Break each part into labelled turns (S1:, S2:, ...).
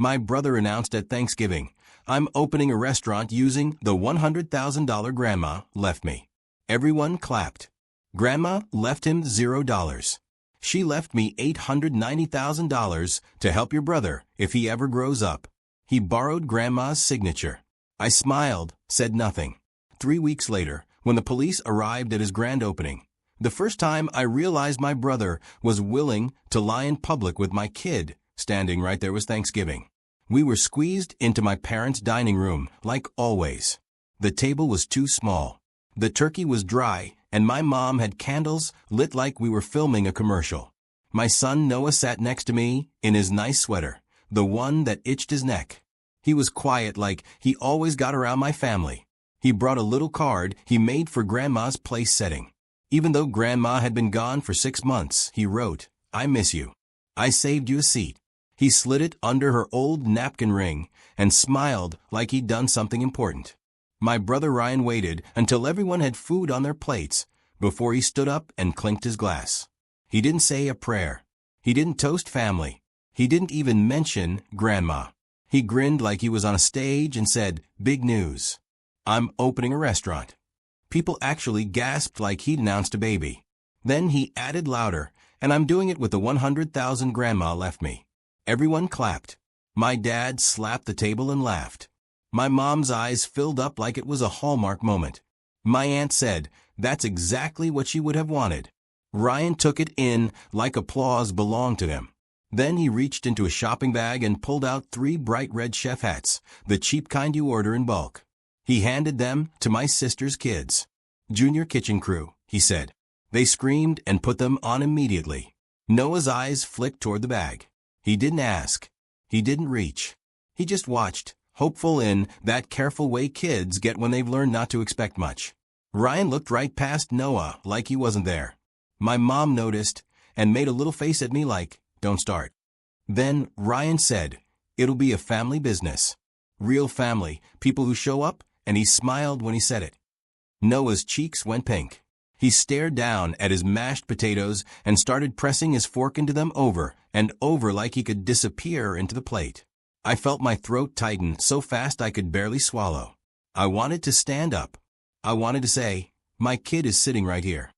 S1: My brother announced at Thanksgiving, "I'm opening a restaurant using the $100,000 Grandma left me." Everyone clapped. Grandma left him $0. She left me $890,000 to help your brother if he ever grows up. He borrowed Grandma's signature. I smiled, said nothing. 3 weeks later, when the police arrived at his grand opening, the first time I realized my brother was willing to lie in public with my kid standing right there was Thanksgiving. We were squeezed into my parents' dining room, like always. The table was too small. The turkey was dry, and my mom had candles lit like we were filming a commercial. My son Noah sat next to me in his nice sweater, the one that itched his neck. He was quiet like he always got around my family. He brought a little card he made for Grandma's place setting. Even though Grandma had been gone for 6 months, he wrote, "I miss you. I saved you a seat." He slid it under her old napkin ring and smiled like he'd done something important. My brother Ryan waited until everyone had food on their plates before he stood up and clinked his glass. He didn't say a prayer. He didn't toast family. He didn't even mention Grandma. He grinned like he was on a stage and said, "Big news. I'm opening a restaurant." People actually gasped like he'd announced a baby. Then he added louder, "And I'm doing it with the 100,000 Grandma left me." Everyone clapped. My dad slapped the table and laughed. My mom's eyes filled up like it was a Hallmark moment. My aunt said, "That's exactly what she would have wanted." Ryan took it in like applause belonged to him. Then he reached into a shopping bag and pulled out 3 bright red chef hats, the cheap kind you order in bulk. He handed them to my sister's kids. "Junior kitchen crew," he said. They screamed and put them on immediately. Noah's eyes flicked toward the bag. He didn't ask. He didn't reach. He just watched, hopeful in that careful way kids get when they've learned not to expect much. Ryan looked right past Noah like he wasn't there. My mom noticed and made a little face at me like, "Don't start." Then Ryan said, "It'll be a family business. Real family, people who show up," and he smiled when he said it. Noah's cheeks went pink. He stared down at his mashed potatoes and started pressing his fork into them over and over like he could disappear into the plate. I felt my throat tighten so fast I could barely swallow. I wanted to stand up. I wanted to say, "My kid is sitting right here."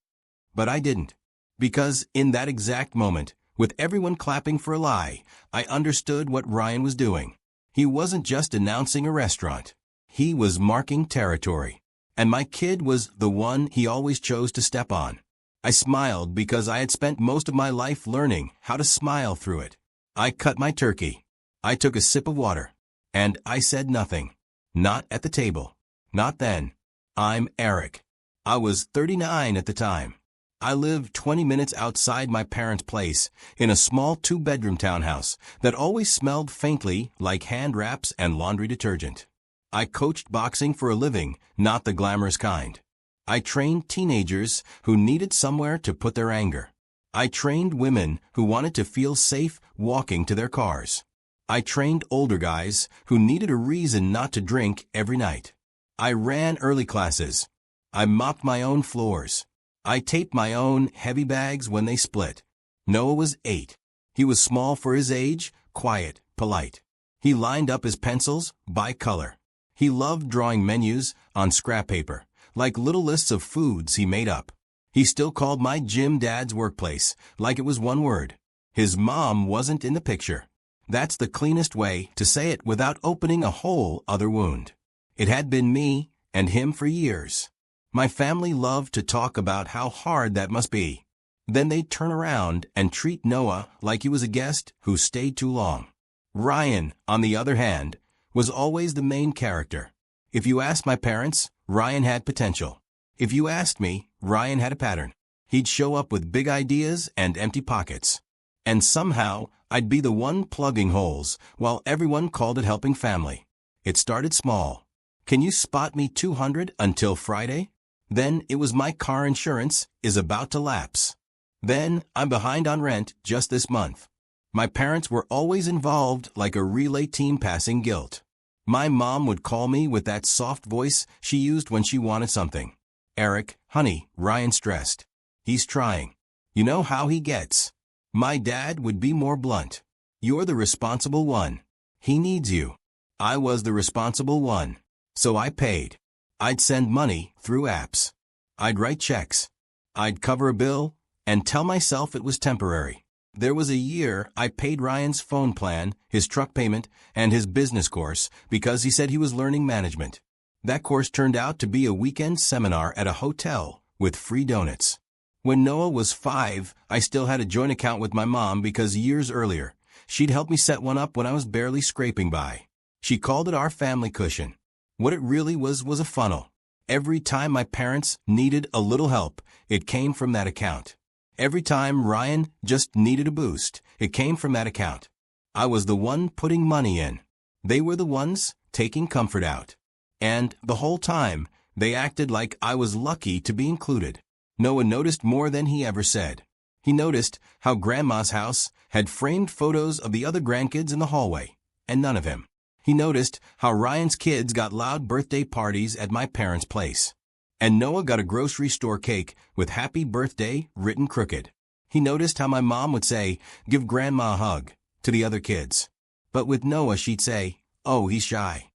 S1: But I didn't. Because in that exact moment, with everyone clapping for a lie, I understood what Ryan was doing. He wasn't just announcing a restaurant. He was marking territory. And my kid was the one he always chose to step on. I smiled because I had spent most of my life learning how to smile through it. I cut my turkey. I took a sip of water. And I said nothing. Not at the table. Not then. I'm Eric. I was 39 at the time. I lived 20 minutes outside my parents' place in a small 2-bedroom townhouse that always smelled faintly like hand wraps and laundry detergent. I coached boxing for a living, not the glamorous kind. I trained teenagers who needed somewhere to put their anger. I trained women who wanted to feel safe walking to their cars. I trained older guys who needed a reason not to drink every night. I ran early classes. I mopped my own floors. I taped my own heavy bags when they split. Noah was 8. He was small for his age, quiet, polite. He lined up his pencils by color. He loved drawing menus on scrap paper, like little lists of foods he made up. He still called my gym dad's workplace, like it was one word. His mom wasn't in the picture. That's the cleanest way to say it without opening a whole other wound. It had been me and him for years. My family loved to talk about how hard that must be. Then they'd turn around and treat Noah like he was a guest who stayed too long. Ryan, on the other hand, was always the main character. If you asked my parents, Ryan had potential. If you asked me, Ryan had a pattern. He'd show up with big ideas and empty pockets. And somehow, I'd be the one plugging holes, while everyone called it helping family. It started small. Can you spot me 200 until Friday? Then it was my car insurance is about to lapse. Then I'm behind on rent just this month. My parents were always involved like a relay team passing guilt. My mom would call me with that soft voice she used when she wanted something. "Eric, honey, Ryan's stressed. He's trying. You know how he gets." My dad would be more blunt. "You're the responsible one. He needs you. I was the responsible one. So I paid. I'd send money through apps. I'd write checks. I'd cover a bill and tell myself it was temporary. There was a year I paid Ryan's phone plan, his truck payment, and his business course because he said he was learning management. That course turned out to be a weekend seminar at a hotel with free donuts. When Noah was 5, I still had a joint account with my mom because years earlier, she'd helped me set one up when I was barely scraping by. She called it our family cushion. What it really was a funnel. Every time my parents needed a little help, it came from that account. Every time Ryan just needed a boost, it came from that account. I was the one putting money in. They were the ones taking comfort out. And the whole time, they acted like I was lucky to be included. Noah noticed more than he ever said. He noticed how Grandma's house had framed photos of the other grandkids in the hallway, and none of him. He noticed how Ryan's kids got loud birthday parties at my parents' place. And Noah got a grocery store cake with happy birthday written crooked. He noticed how my mom would say, "Give Grandma a hug," to the other kids. But with Noah she'd say, "Oh, he's shy."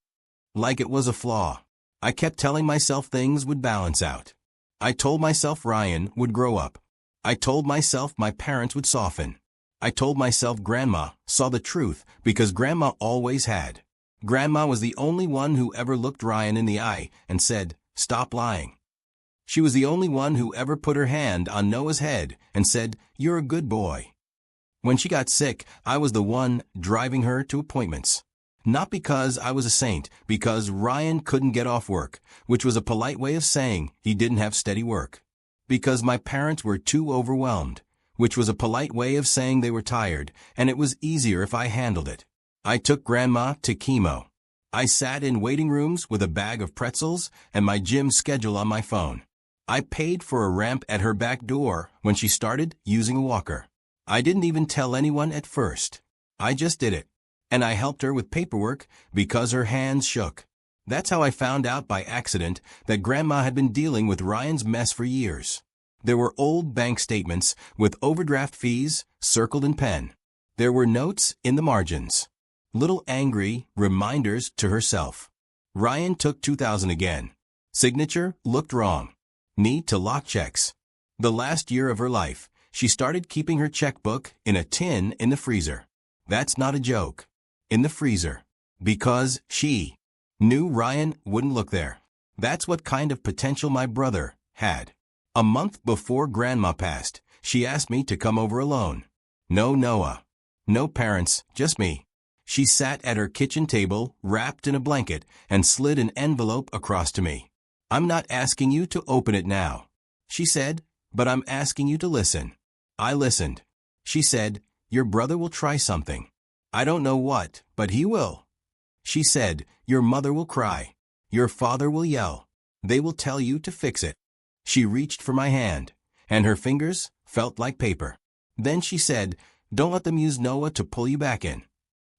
S1: Like it was a flaw. I kept telling myself things would balance out. I told myself Ryan would grow up. I told myself my parents would soften. I told myself Grandma saw the truth because Grandma always had. Grandma was the only one who ever looked Ryan in the eye and said, "Stop lying." She was the only one who ever put her hand on Noah's head and said, "You're a good boy." When she got sick, I was the one driving her to appointments. Not because I was a saint, because Ryan couldn't get off work, which was a polite way of saying he didn't have steady work. Because my parents were too overwhelmed, which was a polite way of saying they were tired, and it was easier if I handled it. I took Grandma to chemo. I sat in waiting rooms with a bag of pretzels and my gym schedule on my phone. I paid for a ramp at her back door when she started using a walker. I didn't even tell anyone at first. I just did it. And I helped her with paperwork because her hands shook. That's how I found out by accident that Grandma had been dealing with Ryan's mess for years. There were old bank statements with overdraft fees circled in pen. There were notes in the margins. Little angry reminders to herself. Ryan took $2,000 again. Signature looked wrong. Need to lock checks. The last year of her life, she started keeping her checkbook in a tin in the freezer. That's not a joke. In the freezer. Because she knew Ryan wouldn't look there. That's what kind of potential my brother had. A month before Grandma passed, she asked me to come over alone. No Noah. No parents, just me. She sat at her kitchen table, wrapped in a blanket, and slid an envelope across to me. "I'm not asking you to open it now," she said, "but I'm asking you to listen." I listened. She said, "Your brother will try something. I don't know what, but he will." She said, "Your mother will cry. Your father will yell. They will tell you to fix it." She reached for my hand, and her fingers felt like paper. Then she said, "Don't let them use Noah to pull you back in."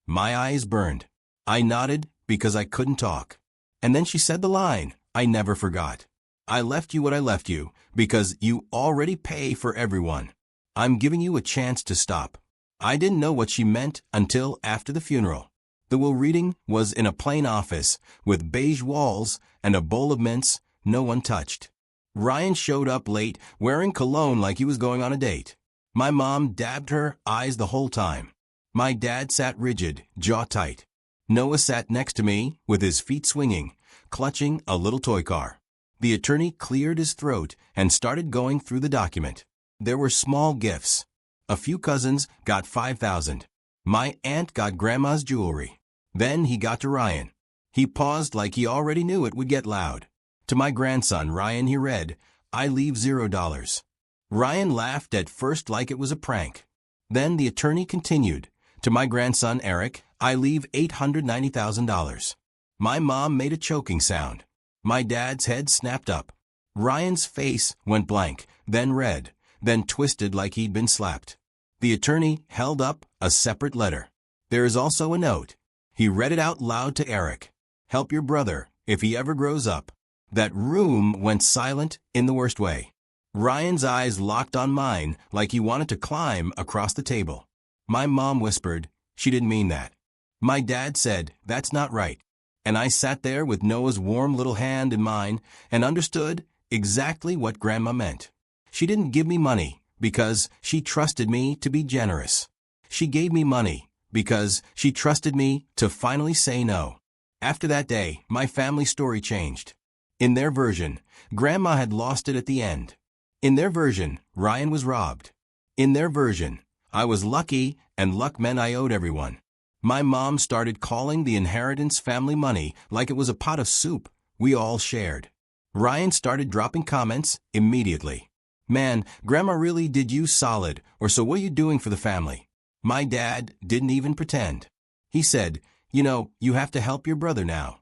S1: My eyes burned. I nodded because I couldn't talk. And then she said the line I never forgot. "I left you what I left you because you already pay for everyone. I'm giving you a chance to stop." I didn't know what she meant until after the funeral. The will reading was in a plain office with beige walls and a bowl of mints no one touched. Ryan showed up late wearing cologne like he was going on a date. My mom dabbed her eyes the whole time. My dad sat rigid, jaw tight. Noah sat next to me with his feet swinging, clutching a little toy car. The attorney cleared his throat and started going through the document. There were small gifts. A few cousins got $5,000. My aunt got Grandma's jewelry. Then he got to Ryan. He paused like he already knew it would get loud. To my grandson Ryan he read, "I leave $0." Ryan laughed at first like it was a prank. Then the attorney continued, "To my grandson Eric, I leave $890,000. My mom made a choking sound. My dad's head snapped up. Ryan's face went blank, then red, then twisted like he'd been slapped. The attorney held up a separate letter. "There is also a note." He read it out loud to Eric. "Help your brother if he ever grows up." That room went silent in the worst way. Ryan's eyes locked on mine like he wanted to climb across the table. My mom whispered, "She didn't mean that." My dad said, "That's not right." And I sat there with Noah's warm little hand in mine and understood exactly what Grandma meant. She didn't give me money because she trusted me to be generous. She gave me money because she trusted me to finally say no. After that day, my family story changed. In their version, Grandma had lost it at the end. In their version, Ryan was robbed. In their version, I was lucky and luck meant I owed everyone. My mom started calling the inheritance family money like it was a pot of soup we all shared. Ryan started dropping comments immediately. "Man, Grandma really did you solid, or so what are you doing for the family?" My dad didn't even pretend. He said, "You have to help your brother now."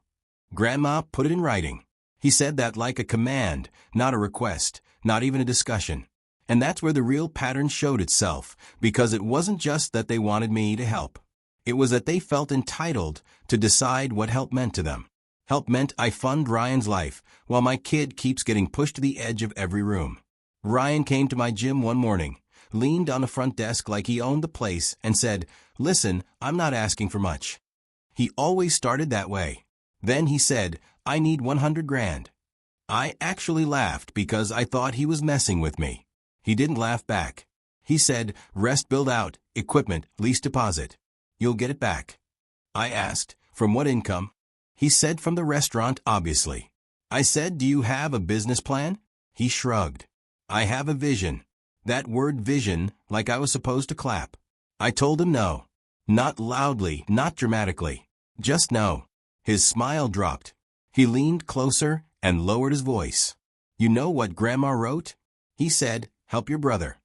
S1: Grandma put it in writing. He said that like a command, not a request, not even a discussion. And that's where the real pattern showed itself, because it wasn't just that they wanted me to help. It was that they felt entitled to decide what help meant to them. Help meant I fund Ryan's life, while my kid keeps getting pushed to the edge of every room. Ryan came to my gym one morning, leaned on the front desk like he owned the place, and said, "Listen, I'm not asking for much." He always started that way. Then he said, "I need 100 grand. I actually laughed because I thought he was messing with me. He didn't laugh back. He said, "Rest build out, equipment, lease deposit. You'll get it back." I asked, "From what income?" He said, "From the restaurant, obviously." I said, "Do you have a business plan?" He shrugged. "I have a vision." That word vision, like I was supposed to clap. I told him no. Not loudly, not dramatically. Just no. His smile dropped. He leaned closer and lowered his voice. "You know what Grandma wrote?" He said, "Help your brother."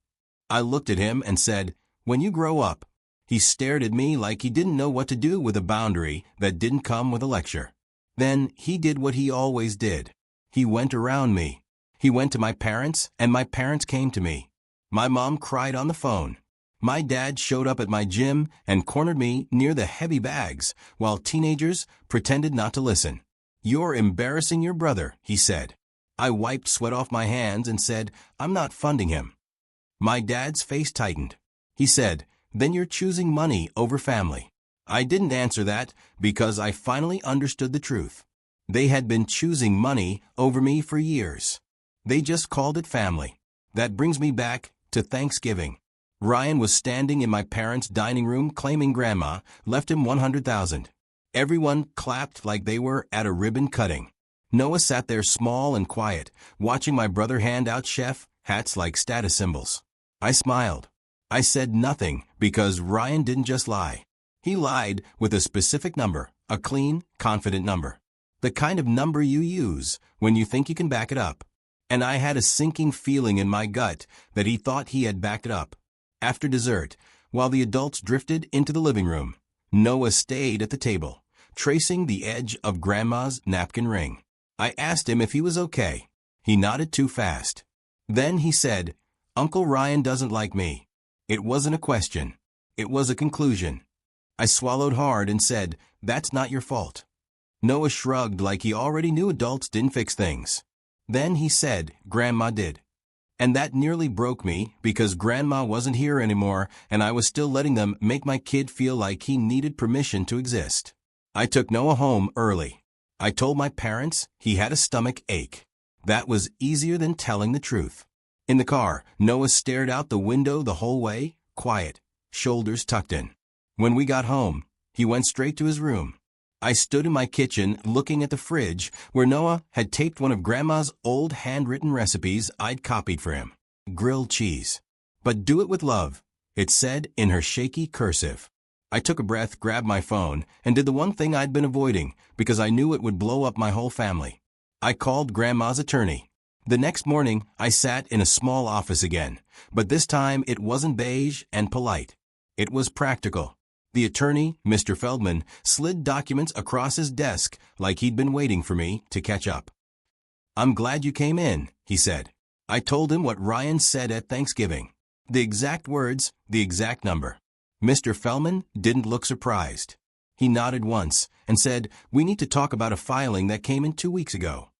S1: I looked at him and said, "When you grow up." He stared at me like he didn't know what to do with a boundary that didn't come with a lecture. Then he did what he always did. He went around me. He went to my parents, and my parents came to me. My mom cried on the phone. My dad showed up at my gym and cornered me near the heavy bags, while teenagers pretended not to listen. "You're embarrassing your brother," he said. I wiped sweat off my hands and said, "I'm not funding him." My dad's face tightened. He said, "Then you're choosing money over family." I didn't answer that because I finally understood the truth. They had been choosing money over me for years. They just called it family. That brings me back to Thanksgiving. Ryan was standing in my parents' dining room claiming Grandma left him 100,000. Everyone clapped like they were at a ribbon cutting. Noah sat there small and quiet, watching my brother hand out chef hats like status symbols. I smiled. I said nothing because Ryan didn't just lie. He lied with a specific number, a clean, confident number. The kind of number you use when you think you can back it up. And I had a sinking feeling in my gut that he thought he had backed it up. After dessert, while the adults drifted into the living room, Noah stayed at the table, tracing the edge of Grandma's napkin ring. I asked him if he was okay. He nodded too fast. Then he said, "Uncle Ryan doesn't like me." It wasn't a question. It was a conclusion. I swallowed hard and said, "That's not your fault." Noah shrugged like he already knew adults didn't fix things. Then he said, "Grandma did." And that nearly broke me because Grandma wasn't here anymore and I was still letting them make my kid feel like he needed permission to exist. I took Noah home early. I told my parents he had a stomach ache. That was easier than telling the truth. In the car, Noah stared out the window the whole way, quiet, shoulders tucked in. When we got home, he went straight to his room. I stood in my kitchen looking at the fridge where Noah had taped one of Grandma's old handwritten recipes I'd copied for him. Grilled cheese. "But do it with love," it said in her shaky cursive. I took a breath, grabbed my phone, and did the one thing I'd been avoiding because I knew it would blow up my whole family. I called Grandma's attorney. The next morning, I sat in a small office again, but this time it wasn't beige and polite. It was practical. The attorney, Mr. Feldman, slid documents across his desk like he'd been waiting for me to catch up. "I'm glad you came in," he said. I told him what Ryan said at Thanksgiving. The exact words, the exact number. Mr. Feldman didn't look surprised. He nodded once and said, "We need to talk about a filing that came in 2 weeks ago."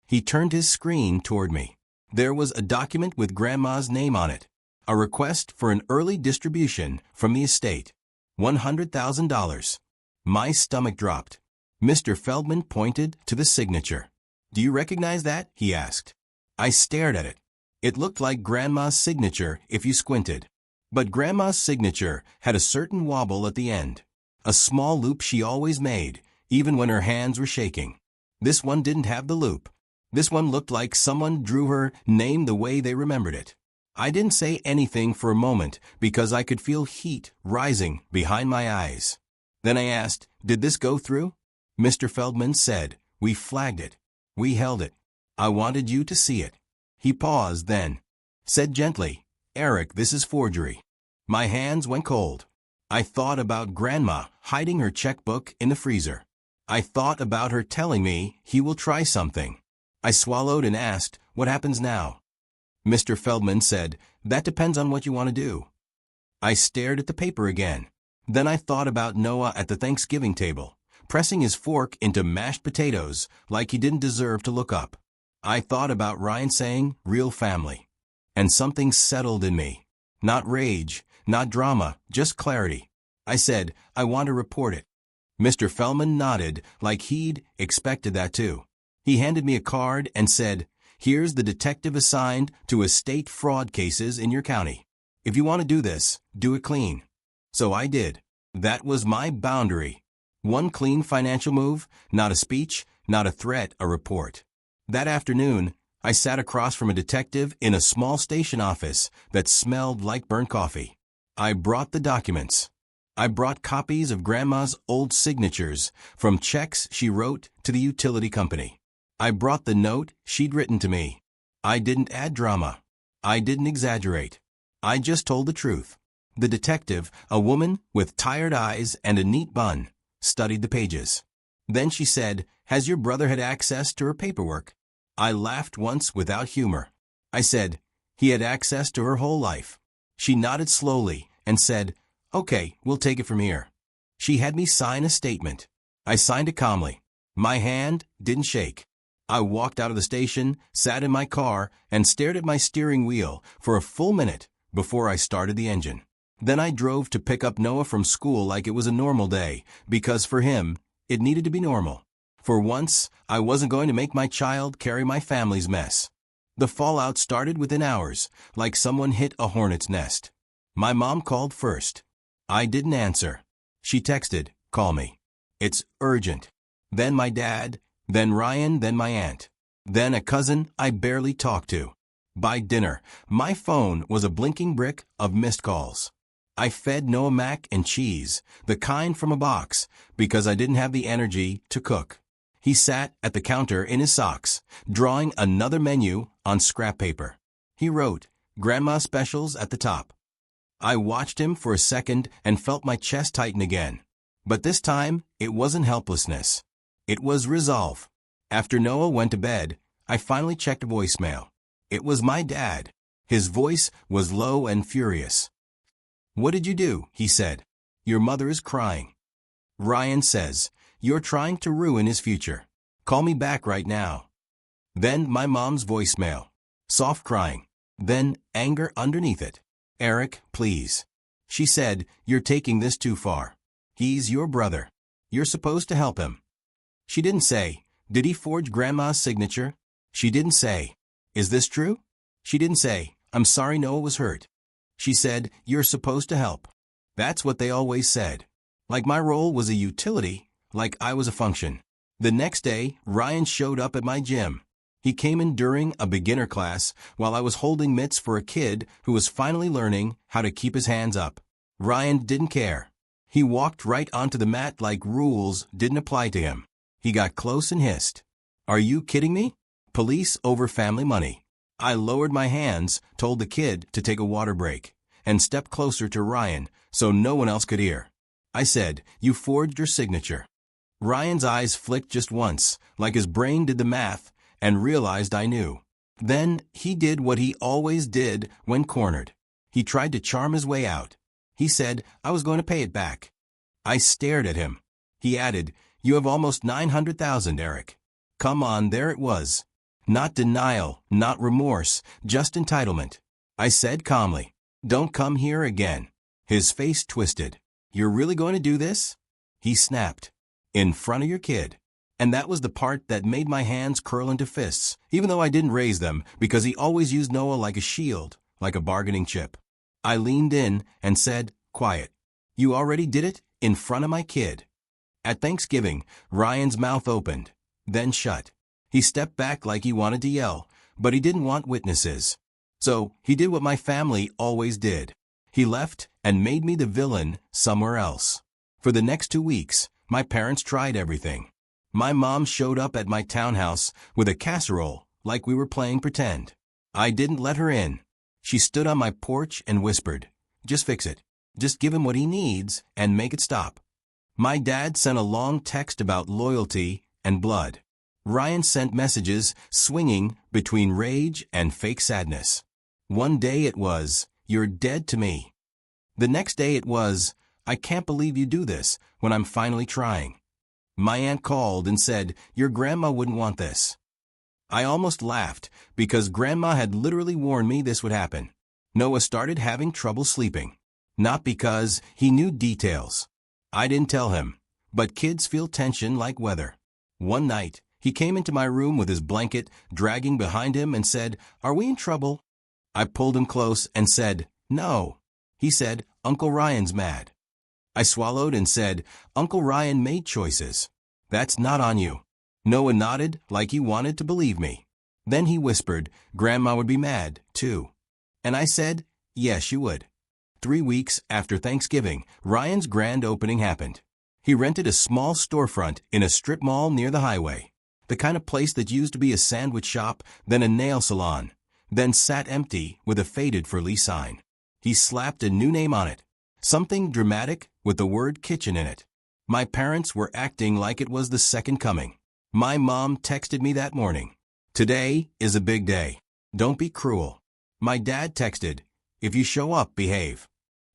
S1: He turned his screen toward me. There was a document with Grandma's name on it. A request for an early distribution from the estate. $100,000. My stomach dropped. Mr. Feldman pointed to the signature. "Do you recognize that?" he asked. I stared at it. It looked like Grandma's signature if you squinted. But Grandma's signature had a certain wobble at the end. A small loop she always made, even when her hands were shaking. This one didn't have the loop. This one looked like someone drew her name the way they remembered it. I didn't say anything for a moment because I could feel heat rising behind my eyes. Then I asked, "Did this go through?" Mr. Feldman said, "We flagged it. We held it. I wanted you to see it." He paused, then said gently, "Eric, this is forgery." My hands went cold. I thought about Grandma hiding her checkbook in the freezer. I thought about her telling me he will try something. I swallowed and asked, "What happens now?" Mr. Feldman said, "That depends on what you want to do." I stared at the paper again. Then I thought about Noah at the Thanksgiving table, pressing his fork into mashed potatoes like he didn't deserve to look up. I thought about Ryan saying, "Real family." And something settled in me. Not rage, not drama, just clarity. I said, "I want to report it." Mr. Feldman nodded like he'd expected that too. He handed me a card and said, "Here's the detective assigned to estate fraud cases in your county. If you want to do this, do it clean." So I did. That was my boundary. One clean financial move, not a speech, not a threat, a report. That afternoon, I sat across from a detective in a small station office that smelled like burnt coffee. I brought the documents. I brought copies of Grandma's old signatures from checks she wrote to the utility company. I brought the note she'd written to me. I didn't add drama. I didn't exaggerate. I just told the truth. The detective, a woman with tired eyes and a neat bun, studied the pages. Then she said, "Has your brother had access to her paperwork?" I laughed once without humor. I said, "He had access to her whole life." She nodded slowly and said, "Okay, we'll take it from here." She had me sign a statement. I signed it calmly. My hand didn't shake. I walked out of the station, sat in my car, and stared at my steering wheel for a full minute before I started the engine. Then I drove to pick up Noah from school like it was a normal day, because for him, it needed to be normal. For once, I wasn't going to make my child carry my family's mess. The fallout started within hours, like someone hit a hornet's nest. My mom called first. I didn't answer. She texted, "Call me. It's urgent." Then my dad, then Ryan, then my aunt. Then a cousin I barely talked to. By dinner, my phone was a blinking brick of missed calls. I fed Noah mac and cheese, the kind from a box, because I didn't have the energy to cook. He sat at the counter in his socks, drawing another menu on scrap paper. He wrote, "Grandma specials" at the top. I watched him for a second and felt my chest tighten again. But this time, it wasn't helplessness. It was resolve. After Noah went to bed, I finally checked voicemail. It was my dad. His voice was low and furious. "What did you do?" he said. "Your mother is crying. Ryan says, you're trying to ruin his future. Call me back right now." Then my mom's voicemail. Soft crying. Then anger underneath it. "Eric, please." She said, "You're taking this too far. He's your brother. You're supposed to help him." She didn't say, "Did he forge Grandma's signature?" She didn't say, "Is this true?" She didn't say, "I'm sorry Noah was hurt." She said, "You're supposed to help." That's what they always said. Like my role was a utility, like I was a function. The next day, Ryan showed up at my gym. He came in during a beginner class while I was holding mitts for a kid who was finally learning how to keep his hands up. Ryan didn't care. He walked right onto the mat like rules didn't apply to him. He got close and hissed, "Are you kidding me? Police over family money." I lowered my hands, told the kid to take a water break, and stepped closer to Ryan so no one else could hear. I said, "You forged your signature." Ryan's eyes flicked just once, like his brain did the math, and realized I knew. Then he did what he always did when cornered. He tried to charm his way out. He said I was going to pay it back. I stared at him. He added, "You have almost 900,000, Eric." Come on, there it was. Not denial, not remorse, just entitlement. I said calmly, "Don't come here again." His face twisted. "You're really going to do this?" He snapped. In front of your kid. And that was the part that made my hands curl into fists, even though I didn't raise them, because he always used Noah like a shield, like a bargaining chip. I leaned in and said, "Quiet. You already did it in front of my kid." At Thanksgiving, Ryan's mouth opened, then shut. He stepped back like he wanted to yell, but he didn't want witnesses. So he did what my family always did. He left and made me the villain somewhere else. For the next 2 weeks, my parents tried everything. My mom showed up at my townhouse with a casserole like we were playing pretend. I didn't let her in. She stood on my porch and whispered, "Just fix it. Just give him what he needs and make it stop." My dad sent a long text about loyalty and blood. Ryan sent messages swinging between rage and fake sadness. One day it was, "You're dead to me." The next day it was, "I can't believe you do this when I'm finally trying." My aunt called and said, "Your grandma wouldn't want this." I almost laughed because Grandma had literally warned me this would happen. Noah started having trouble sleeping. Not because he knew details. I didn't tell him, but kids feel tension like weather. One night, he came into my room with his blanket dragging behind him and said, "Are we in trouble?" I pulled him close and said, "No." He said, "Uncle Ryan's mad." I swallowed and said, "Uncle Ryan made choices. That's not on you." Noah nodded like he wanted to believe me. Then he whispered, "Grandma would be mad, too." And I said, "Yes, she would." 3 weeks after Thanksgiving, Ryan's grand opening happened. He rented a small storefront in a strip mall near the highway. The kind of place that used to be a sandwich shop, then a nail salon, then sat empty with a faded-for-lease sign. He slapped a new name on it. Something dramatic with the word kitchen in it. My parents were acting like it was the second coming. My mom texted me that morning, "Today is a big day. Don't be cruel." My dad texted, "If you show up, behave."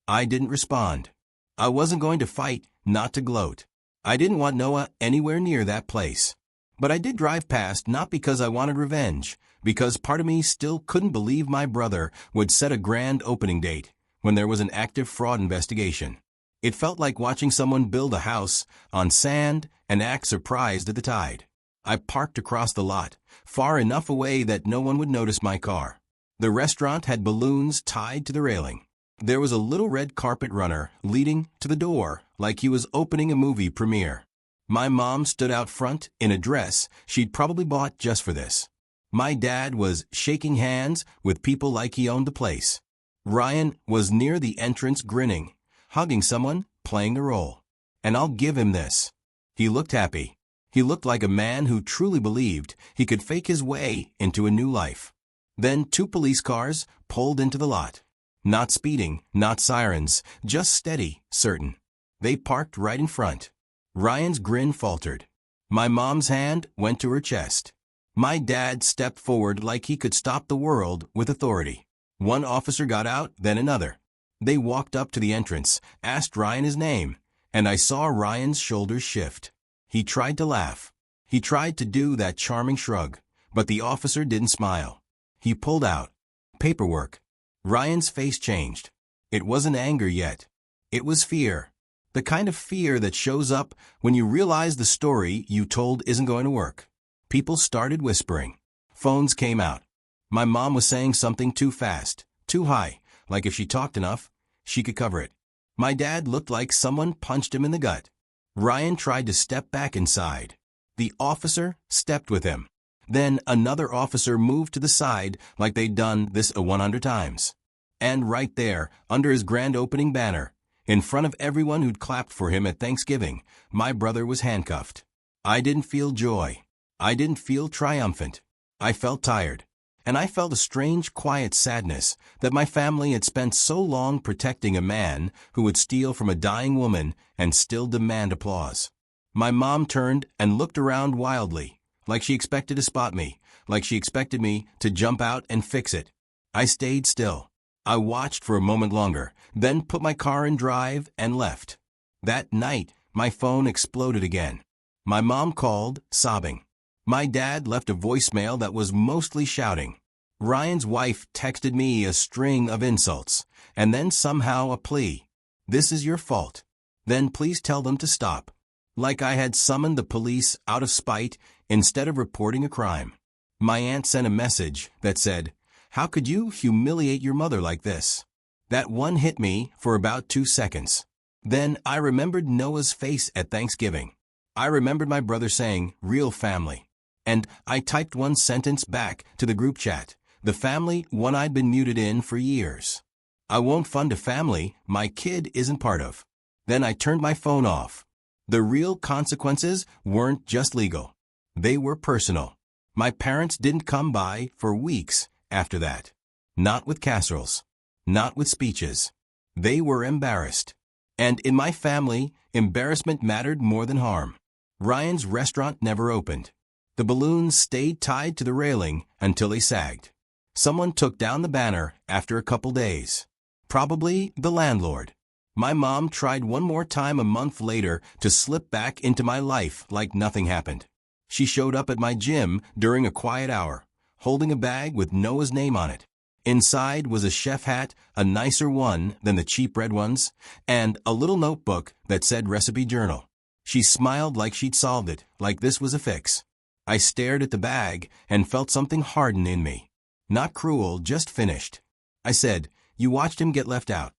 S1: I didn't respond. I wasn't going to fight, not to gloat. I didn't want Noah anywhere near that place. But I did drive past not because I wanted revenge, because part of me still couldn't believe my brother would set a grand opening date when there was an active fraud investigation. It felt like watching someone build a house on sand and act surprised at the tide. I parked across the lot, far enough away that no one would notice my car. The restaurant had balloons tied to the railing. There was a little red carpet runner leading to the door like he was opening a movie premiere. My mom stood out front in a dress she'd probably bought just for this. My dad was shaking hands with people like he owned the place. Ryan was near the entrance grinning, hugging someone, playing the role. And I'll give him this. He looked happy. He looked like a man who truly believed he could fake his way into a new life. Then 2 police cars pulled into the lot. Not speeding, not sirens, just steady, certain. They parked right in front. Ryan's grin faltered. My mom's hand went to her chest. My dad stepped forward like he could stop the world with authority. One officer got out, then another. They walked up to the entrance, asked Ryan his name, and I saw Ryan's shoulders shift. He tried to laugh. He tried to do that charming shrug, but the officer didn't smile. He pulled out paperwork. Ryan's face changed. It wasn't anger yet. It was fear. The kind of fear that shows up when you realize the story you told isn't going to work. People started whispering. Phones came out. My mom was saying something too fast, too high, like if she talked enough, she could cover it. My dad looked like someone punched him in the gut. Ryan tried to step back inside. The officer stepped with him. Then another officer moved to the side like they'd done this 100 times. And right there, under his grand opening banner, in front of everyone who'd clapped for him at Thanksgiving, my brother was handcuffed. I didn't feel joy. I didn't feel triumphant. I felt tired. And I felt a strange, quiet sadness that my family had spent so long protecting a man who would steal from a dying woman and still demand applause. My mom turned and looked around wildly, like she expected to spot me, like she expected me to jump out and fix it. I stayed still. I watched for a moment longer, then put my car in drive and left. That night, my phone exploded again. My mom called, sobbing. My dad left a voicemail that was mostly shouting. Ryan's wife texted me a string of insults, and then somehow a plea. "This is your fault. Then please tell them to stop." like I had summoned the police out of spite instead of reporting a crime. My aunt sent a message that said, "How could you humiliate your mother like this?" That one hit me for about 2 seconds. Then I remembered Noah's face at Thanksgiving. I remembered my brother saying, "Real family." And I typed one sentence back to the group chat, the family one I'd been muted in for years. I won't fund a family my kid isn't part of. Then I turned my phone off. The real consequences weren't just legal. They were personal. My parents didn't come by for weeks after that. Not with casseroles. Not with speeches. They were embarrassed. And in my family, embarrassment mattered more than harm. Ryan's restaurant never opened. The balloons stayed tied to the railing until they sagged. Someone took down the banner after a couple days. Probably the landlord. My mom tried one more time a month later to slip back into my life like nothing happened. She showed up at my gym during a quiet hour, holding a bag with Noah's name on it. Inside was a chef hat, a nicer one than the cheap red ones, and a little notebook that said recipe journal. She smiled like she'd solved it, like this was a fix. I stared at the bag and felt something harden in me. Not cruel, just finished. I said, "You watched him get left out."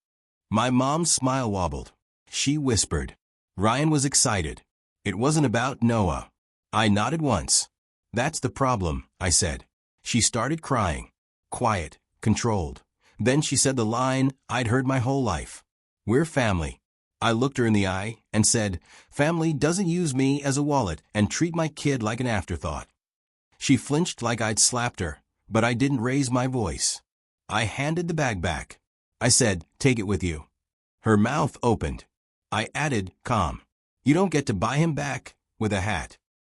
S1: My mom's smile wobbled. She whispered. Ryan was excited. It wasn't about Noah. I nodded once. "That's the problem," I said. She started crying. Quiet, controlled. Then she said the line I'd heard my whole life. "We're family." I looked her in the eye and said, "Family doesn't use me as a wallet and treat my kid like an afterthought." She flinched like I'd slapped her, but I didn't raise my voice. I handed the bag back. I said, "Take it with you." Her mouth opened. I added, calm, "You don't get to buy him back with a hat."